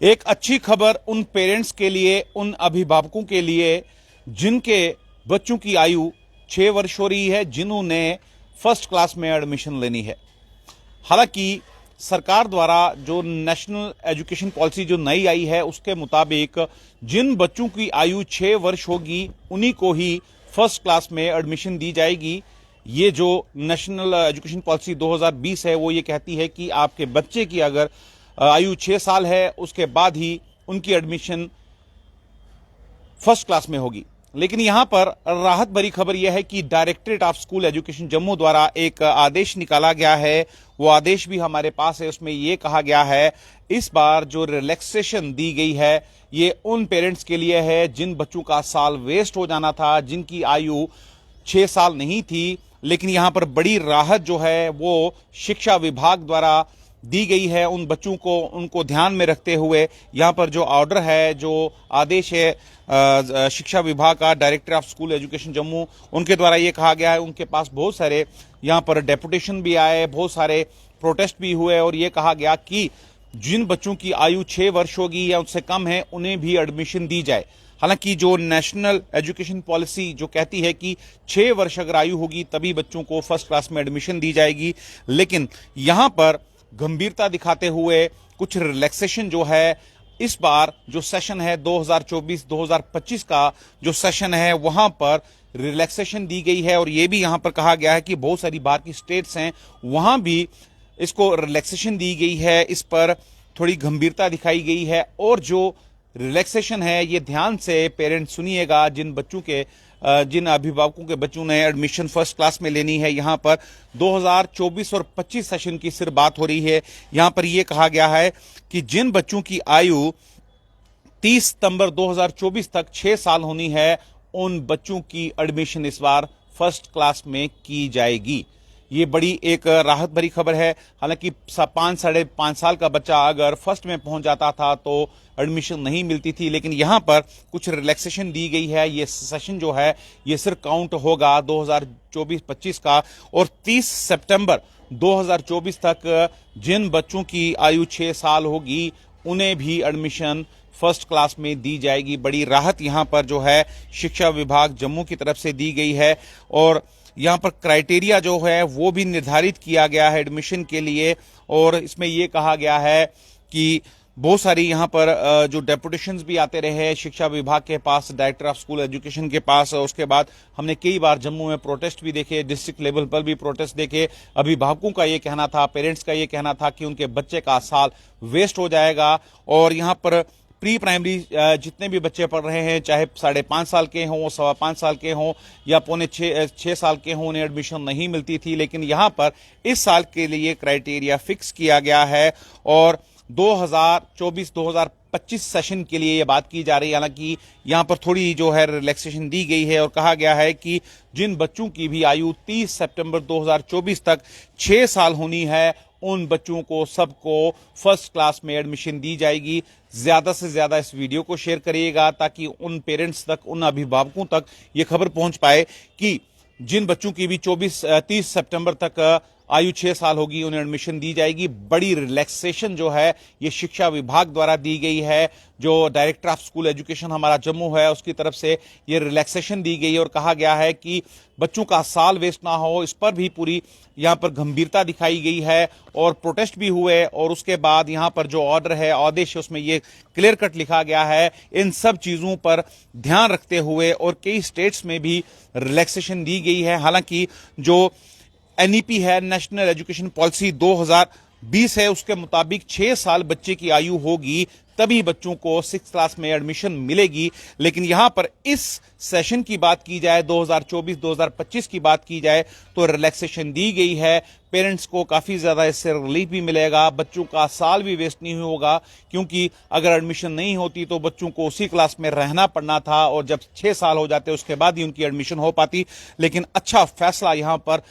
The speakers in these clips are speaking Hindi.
एक अच्छी खबर उन पेरेंट्स के लिए, उन अभिभावकों के लिए जिनके बच्चों की आयु 6 वर्ष हो रही है, जिन्होंने फर्स्ट क्लास में एडमिशन लेनी है। हालांकि सरकार द्वारा जो नेशनल एजुकेशन पॉलिसी जो नई आई है, उसके मुताबिक जिन बच्चों की आयु 6 वर्ष होगी उन्हीं को ही फर्स्ट क्लास में एडमिशन दी जाएगी। ये जो नेशनल एजुकेशन पॉलिसी 2020 है, वो ये कहती है कि आपके बच्चे की अगर आयु 6 साल है, उसके बाद ही उनकी एडमिशन फर्स्ट क्लास में होगी। लेकिन यहां पर राहत भरी खबर यह है कि directorate of school education Jammu द्वारा एक आदेश निकाला गया है। वो आदेश भी हमारे पास है। उसमें यह कहा गया है, इस बार जो रिलैक्सेशन दी गई है ये उन पेरेंट्स के लिए है जिन बच्चों का साल वेस्ट हो जाना था, जिनकी आयु 6 साल नहीं थी। लेकिन यहां पर बड़ी राहत जो है वो शिक्षा विभाग द्वारा दी गई है उन बच्चों को, उनको ध्यान में रखते हुए। यहां पर जो ऑर्डर है, जो आदेश है शिक्षा विभाग का, director of school education Jammu, उनके द्वारा ये कहा गया है। उनके पास बहुत सारे यहां पर डेपुटेशन भी आए, बहुत सारे प्रोटेस्ट भी हुए और ये कहा गया कि जिन बच्चों की आयु 6 वर्ष होगी या उससे कम है, उन्हें भी एडमिशन दी जाए। हालांकि जो नेशनल एजुकेशन पॉलिसी जो कहती है कि 6 वर्ष अगर आयु होगी तभी बच्चों को फर्स्ट क्लास में एडमिशन दी जाएगी, लेकिन यहां पर गंभीरता दिखाते हुए कुछ रिलैक्सेशन जो है, इस बार जो सेशन है 2024-2025 का जो सेशन है, वहां पर रिलैक्सेशन दी गई है। और यह भी यहां पर कहा गया है कि बहुत सारी बाहर की स्टेट्स हैं, वहां भी इसको रिलैक्सेशन दी गई है, इस पर थोड़ी गंभीरता दिखाई गई है। और जो रिलैक्सेशन है, ये ध्यान से पेरेंट्स सुनिएगा, जिन अभिभावकों के बच्चों ने एडमिशन फर्स्ट क्लास में लेनी है। यहां पर 2024 और 25 सेशन की सिर्फ बात हो रही है। यहां पर यह कहा गया है कि जिन बच्चों की आयु 30 सितंबर 2024 तक 6 साल होनी है, उन बच्चों की एडमिशन इस बार फर्स्ट क्लास में की जाएगी। ये बड़ी एक राहत भरी खबर है। हालांकि 5-5.5 साल का बच्चा अगर फर्स्ट में पहुंच जाता था तो एडमिशन नहीं मिलती थी, लेकिन यहां पर कुछ रिलैक्सेशन दी गई है। ये सेशन जो है ये सिर्फ काउंट होगा 2024-25 का, और 30 सितंबर 2024 तक जिन बच्चों की आयु 6 साल होगी उन्हें भी एडमिशन फर्स्ट क्लास में दी जाएगी। बड़ी राहत यहां पर जो है शिक्षा विभाग जम्मू की तरफ से दी गई है। और यहां पर क्राइटेरिया जो है वो भी निर्धारित किया गया है एडमिशन के लिए। और इसमें यह कहा गया है कि बहुत सारी यहां पर जो डेपुटेशंस भी आते रहे शिक्षा विभाग के पास, डायरेक्टर ऑफ स्कूल एजुकेशन के पास। उसके बाद हमने कई बार जम्मू में प्रोटेस्ट भी देखे, डिस्ट्रिक्ट लेवल पर भी प्रोटेस्ट देखे। अभिभावकों का यह कहना था, पेरेंट्स का यह कहना था कि उनके बच्चे का साल वेस्ट हो जाएगा। और यहां पर प्री प्राइमरी जितने भी बच्चे पढ़ रहे हैं, चाहे 5.5 साल के हों, 5.25 साल के हों या 6 साल के हों, उन्हें एडमिशन नहीं मिलती थी। लेकिन यहां पर इस साल के लिए क्राइटेरिया फिक्स किया गया है और 2024-2025 सेशन के लिए यह बात की जा रही है। हालांकि यहां पर थोड़ी जो है रिलैक्सेशन दी गई है और कहा गया है कि जिन बच्चों की भी आयु 30 सितंबर 2024 तक 6 साल होनी है, उन बच्चों को सबको फर्स्ट क्लास में एडमिशन दी जाएगी। ज्यादा से ज्यादा इस वीडियो को शेयर करिएगा ताकि उन पेरेंट्स तक, उन अभिभावकों तक ये खबर पहुंच पाए कि जिन बच्चों की भी 30 सितंबर तक आयु 6 साल होगी उन्हें एडमिशन दी जाएगी। बड़ी रिलैक्सेशन जो है ये शिक्षा विभाग द्वारा दी गई है। जो डायरेक्टर ऑफ स्कूल एजुकेशन हमारा जम्मू है, उसकी तरफ से ये रिलैक्सेशन दी गई है और कहा गया है कि बच्चों का साल वेस्ट ना हो, इस पर भी पूरी यहां पर गंभीरता दिखाई गई है। और प्रोटेस्ट भी हुए और उसके बाद यहां पर जो ऑर्डर है, आदेश है, उसमें ये क्लियर कट लिखा गया है। इन सब चीजों पर ध्यान रखते हुए और कई स्टेट्स में भी रिलैक्सेशन दी गई है। हालांकि जो एनईपी है, नेशनल एजुकेशन पॉलिसी 2020 है, उसके मुताबिक 6 साल बच्चे की आयु होगी तभी बच्चों को 6 क्लास में एडमिशन मिलेगी। लेकिन यहां पर इस सेशन की बात की जाए, 2024-2025 की बात की जाए, तो रिलैक्सेशन दी गई है। पेरेंट्स को काफी ज्यादा इससे रिलीफ भी मिलेगा, बच्चों का साल भी वेस्ट नहीं होगा, क्योंकि अगर एडमिशन नहीं होती तो बच्चों को उसी क्लास में रहना पड़ना था और जब 6 साल हो जाते उसके बाद ही उनकी एडमिशन हो पाती। लेकिन अच्छा फैसला यहां पर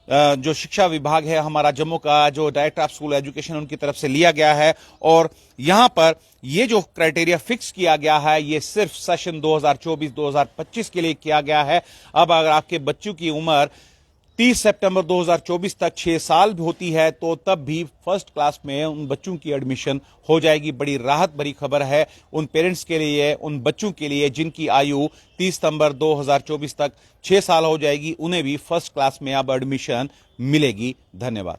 जो शिक्षा विभाग है हमारा जम्मू का, जो डायरेक्टर ऑफ स्कूल एजुकेशन, उनकी तरफ से लिया गया है। और यहां पर ये जो क्राइटेरिया फिक्स किया गया है ये सिर्फ सेशन 2024-2025 के लिए किया गया है। अब अगर आपके बच्चों की उम्र 30 सितंबर 2024 तक 6 साल होती है तो तब भी फर्स्ट क्लास में उन बच्चों की एडमिशन हो जाएगी। बड़ी राहत भरी खबर है उन पेरेंट्स के लिए, उन बच्चों के लिए जिनकी आयु 30 सितंबर 2024 तक 6 साल हो जाएगी, उन्हें भी फर्स्ट क्लास में अब एडमिशन मिलेगी। धन्यवाद।